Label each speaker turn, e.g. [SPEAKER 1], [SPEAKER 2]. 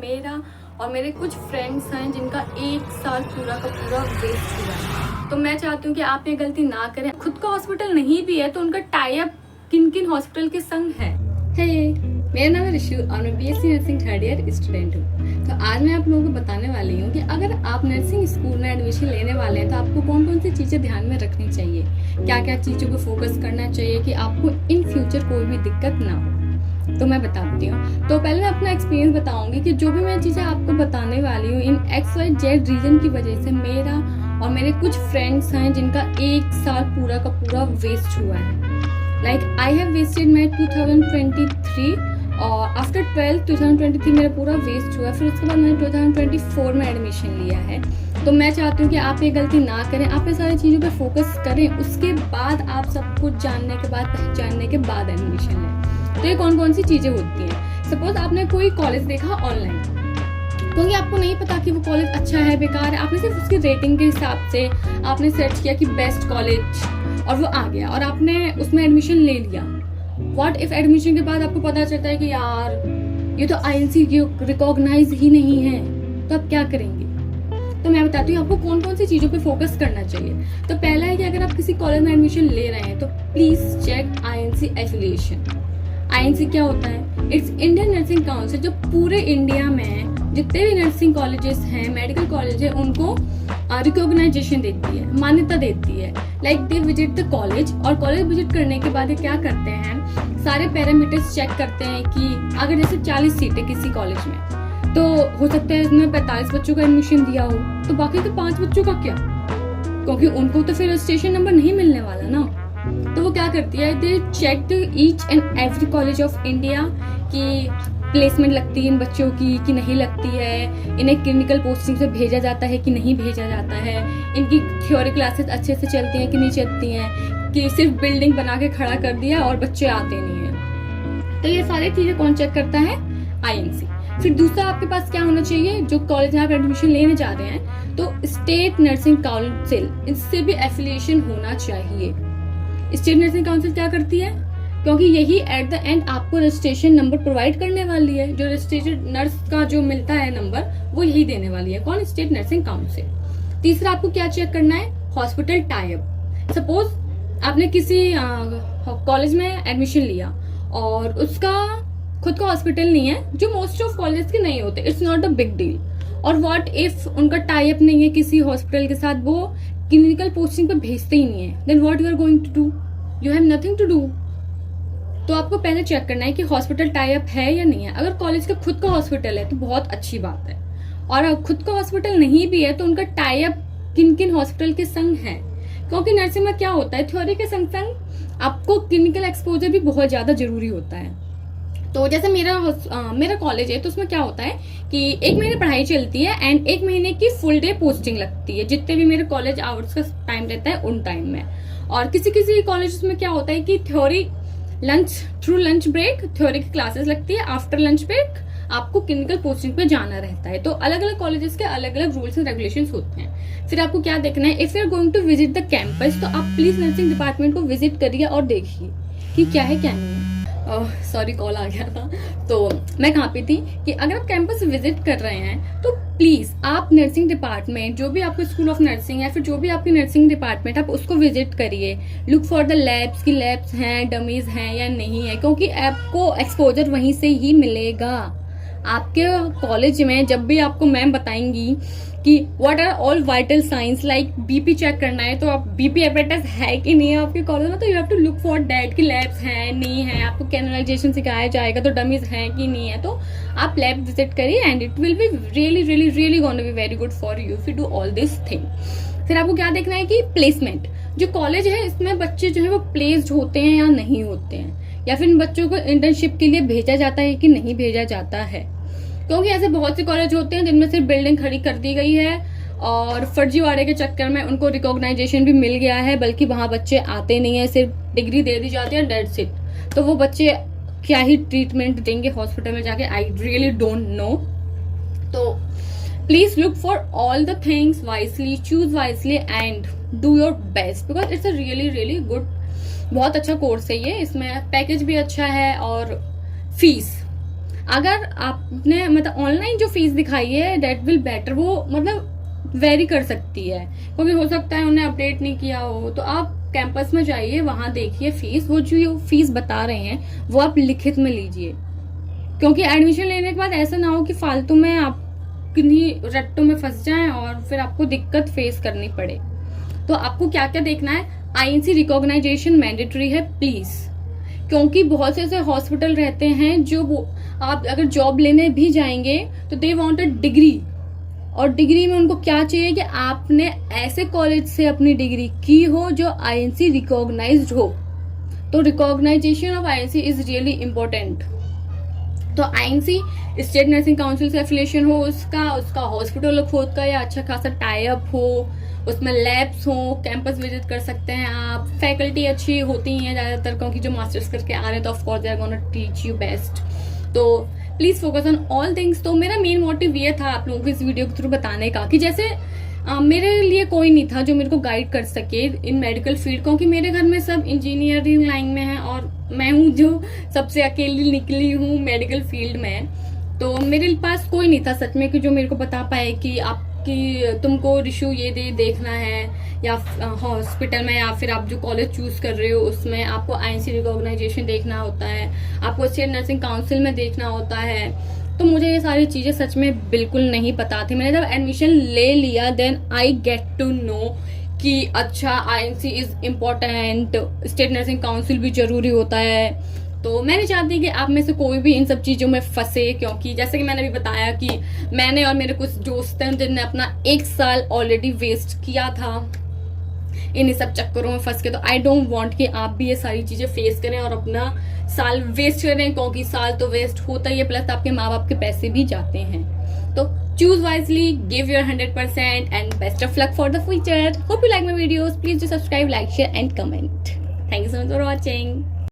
[SPEAKER 1] मेरा और मेरे कुछ फ्रेंड्स हैं जिनका 1 साल पूरा का पूरा वेस्ट हुआ है। तो मैं चाहती हूँ कि आप ये गलती ना करें। खुद का हॉस्पिटल नहीं भी है तो उनका टाई अप किन किन हॉस्पिटल के संग है। मेरा नाम है ऋषु और मैं BSc nursing third year student हूँ। तो आज मैं आप लोगों को बताने वाली हूँ कि अगर आप नर्सिंग स्कूल में एडमिशन लेने वाले हैं तो आपको कौन कौन सी चीज़ें ध्यान में रखनी चाहिए, क्या क्या चीज़ों को फोकस करना चाहिए कि आपको इन फ्यूचर कोई भी दिक्कत ना हो। तो मैं बताती हूँ। तो पहले मैं अपना एक्सपीरियंस बताऊंगी कि जो भी मैं चीज़ें आपको बताने वाली हूँ इन XYZ रीजन की वजह से मेरा और मेरे कुछ फ्रेंड्स हैं जिनका 1 साल पूरा का पूरा वेस्ट हुआ है। Like I have wasted my 2023 और आफ्टर 12 2023 मेरा पूरा वेस्ट हुआ। फिर उसके बाद मैंने 2024 में एडमिशन लिया है। तो मैं चाहती हूँ कि आप ये गलती ना करें, आप ये सारी चीज़ों पे फोकस करें, उसके बाद आप सब कुछ जानने के बाद पहचानने के बाद एडमिशन लें। तो ये कौन कौन सी चीज़ें होती हैं। सपोज आपने कोई कॉलेज देखा ऑनलाइन, क्योंकि आपको नहीं पता कि वो कॉलेज अच्छा है बेकार है, आपने सिर्फ उसकी रेटिंग के हिसाब से आपने सर्च किया कि बेस्ट कॉलेज और वो आ गया और आपने उसमें एडमिशन ले लिया। व्हाट इफ एडमिशन के बाद आपको पता चलता है कि यार ये तो INC रिकॉग्नाइज ही नहीं है, तो आप क्या करेंगे। तो मैं बताती हूँ आपको कौन कौन सी चीज़ों पे फोकस करना चाहिए। तो पहला है कि अगर आप किसी कॉलेज में एडमिशन ले रहे हैं तो please check INC affiliation. INC क्या होता है? इट्स इंडियन नर्सिंग काउंसिल, जो पूरे इंडिया में जितने भी नर्सिंग कॉलेजेस हैं, मेडिकल कॉलेज है, उनको रिकॉग्नाइजेशन देती है, मान्यता देती है। Like they visit the college और कॉलेज विजिट करने के बाद ये क्या करते हैं, सारे पैरामीटर्स चेक करते हैं कि अगर जैसे 40 सीटें किसी कॉलेज में, तो हो सकता है इसमें 45 बच्चों का एडमिशन दिया हो, तो बाकी के 5 बच्चों का क्या, क्योंकि उनको तो फिर रजिस्ट्रेशन नंबर नहीं मिलने वाला ना। तो वो क्या करती है, they check the each and every college of India कि प्लेसमेंट लगती है इन बच्चों की कि नहीं लगती है, इन्हें क्लिनिकल पोस्टिंग से भेजा जाता है कि नहीं भेजा जाता है, इनकी थ्योरी क्लासेस अच्छे से चलती हैं कि नहीं चलती हैं, कि सिर्फ बिल्डिंग बना के खड़ा कर दिया और बच्चे आते नहीं हैं। तो ये सारी चीजें कौन चेक करता है? INC। फिर दूसरा आपके पास क्या होना चाहिए, जो कॉलेज में आप एडमिशन लेने जा रहे हैं तो स्टेट नर्सिंग काउंसिल, इससे भी एफिलिएशन होना चाहिए। स्टेट नर्सिंग काउंसिल क्या करती है, क्योंकि यही एट द एंड आपको रजिस्ट्रेशन नंबर प्रोवाइड करने वाली है। जो रजिस्ट्रेटेड नर्स का जो मिलता है नंबर, वो यही देने वाली है। कौन? State nursing council. तीसरा आपको क्या चेक करना है? Hospital tie up. सपोज आपने किसी कॉलेज में एडमिशन लिया और उसका खुद का हॉस्पिटल नहीं है, जो मोस्ट ऑफ कॉलेज के नहीं होते, it's not a big deal. और व्हाट इफ उनका टाई अप नहीं है किसी हॉस्पिटल के साथ, वो क्लिनिकल पोस्टिंग पे भेजते ही नहीं है, then what you are going to do? You have nothing to do. तो आपको पहले चेक करना है कि हॉस्पिटल टाई अप है या नहीं है। अगर कॉलेज का खुद का हॉस्पिटल है तो बहुत अच्छी बात है, और अगर खुद का हॉस्पिटल नहीं भी है तो उनका टाई अप किन किन हॉस्पिटल के संग है। क्योंकि नर्सिंग में क्या होता है, थ्योरी के संग संग आपको क्लिनिकल एक्सपोजर भी बहुत ज्यादा जरूरी होता है। तो जैसे मेरा कॉलेज है तो उसमें क्या होता है कि 1 महीने पढ़ाई चलती है एंड 1 महीने की फुल डे पोस्टिंग लगती है, जितने भी मेरे कॉलेज आवर्स का टाइम रहता है उन टाइम में। और किसी किसी कॉलेज में क्या होता है कि theory through lunch break theory की क्लासेस लगती है, आफ्टर लंच ब्रेक आपको क्लिनिकल पोस्टिंग पे जाना रहता है। तो अलग अलग कॉलेजेस के अलग अलग रूल्स एंड रेगुलेशंस होते हैं। फिर आपको क्या देखना है, if you are going to visit the campus तो आप प्लीज नर्सिंग डिपार्टमेंट को विजिट करिए और देखिए कि क्या है क्या नहीं है। सॉरी कॉल आ गया था। तो मैं कहाँ पे थी कि अगर आप कैंपस विजिट कर रहे हैं तो प्लीज आप नर्सिंग डिपार्टमेंट, जो भी आपका स्कूल ऑफ नर्सिंग है, फिर जो भी आपकी नर्सिंग डिपार्टमेंट, आप उसको विजिट करिए। लुक फॉर द लैब्स की लैब्स हैं, डमीज हैं या नहीं है, क्योंकि आपको एक्सपोजर वहीं से ही मिलेगा। आपके कॉलेज में जब भी आपको मैम बताएंगी कि what are all vital signs, like BP check करना है, तो आप BP एपेटाइटिस है कि नहीं है आपके कॉलेज में, तो you have to look for that कि लैब्स हैं नहीं है। आपको कैनलाइजेशन सिखाया जाएगा तो डमीज हैं कि नहीं है, तो आप लैब विजिट करिए and it will be really really really gonna be very good for you if you do all this thing. फिर आपको क्या देखना है कि प्लेसमेंट, जो कॉलेज है इसमें बच्चे जो है वो प्लेस्ड होते हैं या नहीं होते हैं, या फिर इन बच्चों को इंटर्नशिप के लिए भेजा जाता है कि नहीं भेजा जाता है। क्योंकि ऐसे बहुत से कॉलेज होते हैं जिनमें सिर्फ बिल्डिंग खड़ी कर दी गई है और फर्जीवाड़े के चक्कर में उनको रिकॉग्नाइजेशन भी मिल गया है, बल्कि वहां बच्चे आते नहीं है, सिर्फ डिग्री दे दी जाती है, दैट्स इट। तो वो बच्चे क्या ही ट्रीटमेंट देंगे हॉस्पिटल में जाके, आई रियली डोंट नो। तो please look for all the things wisely, choose wisely and do your best, because it's a really really good, बहुत अच्छा कोर्स है ये। इसमें पैकेज भी अच्छा है और फीस अगर आपने मतलब ऑनलाइन जो फीस दिखाई है दैट विल बेटर, वो मतलब वेरी कर सकती है, क्योंकि हो सकता है उन्हें अपडेट नहीं किया हो। तो आप कैंपस में जाइए, वहां देखिए फीस, वो जो फीस बता रहे हैं वो आप लिखित में लीजिए, क्योंकि एडमिशन लेने के बाद ऐसा ना हो कि फालतू में आप किन्हीं रट्टों में फंस जाएं और फिर आपको दिक्कत फेस करनी पड़े। तो आपको क्या क्या देखना है, आईएनसी रिकॉग्नाइजेशन मैंडेटरी है प्लीज, क्योंकि बहुत से ऐसे हॉस्पिटल रहते हैं जो आप अगर जॉब लेने भी जाएंगे तो दे वांट अ डिग्री, और डिग्री में उनको क्या चाहिए कि आपने ऐसे कॉलेज से अपनी डिग्री की हो जो आईएनसी रिकॉग्नाइज्ड हो। तो recognition of INC is really important. तो आईएनसी स्टेट नर्सिंग काउंसिल से एफिलिएशन हो उसका हॉस्पिटल खुद का या अच्छा खासा टाई अप हो, उसमें लैब्स हो, कैंपस विजिट कर सकते हैं आप, फैकल्टी अच्छी होती हैं ज्यादातर, क्योंकि जो मास्टर्स करके आ रहे हैं तो of course they are gonna teach you best. तो please focus on all things. तो मेरा मेन मोटिव ये था आप लोगों को इस वीडियो के थ्रू बताने का कि जैसे मेरे लिए कोई नहीं था जो मेरे को गाइड कर सके इन मेडिकल फील्ड, क्योंकि मेरे घर में सब इंजीनियरिंग लाइन में है और मैं हूँ जो सबसे अकेली निकली हूँ मेडिकल फील्ड में। तो मेरे पास कोई नहीं था सच में कि जो मेरे को बता पाए कि आपकी तुमको रिशू ये देखना है, या हॉस्पिटल में या फिर आप जो कॉलेज चूज कर रहे हो उसमें आपको आईएनसी रिकॉग्नाइजेशन देखना होता है, आपको स्टेट नर्सिंग काउंसिल में देखना होता है। तो मुझे ये सारी चीजें सच में बिल्कुल नहीं पता थी। मैंने जब एडमिशन ले लिया then I get to know कि अच्छा INC is important, state nursing council भी जरूरी होता है। तो मैं नहीं चाहती कि आप में से कोई भी इन सब चीजों में फंसे, क्योंकि जैसे कि मैंने भी बताया कि मैंने और मेरे कुछ दोस्त हैं जिनने अपना 1 साल ऑलरेडी वेस्ट किया था इन सब चक्करों में फंस के। तो आई डोंट वांट कि आप भी ये सारी चीजें फेस करें और अपना साल वेस्ट करें, क्योंकि साल तो वेस्ट होता ही है, प्लस आपके माँ बाप के पैसे भी जाते हैं। तो choose wisely, give your 100% and best of luck for the future. Hope you like my videos. Please do subscribe, like, share and comment. Thank you so much for watching.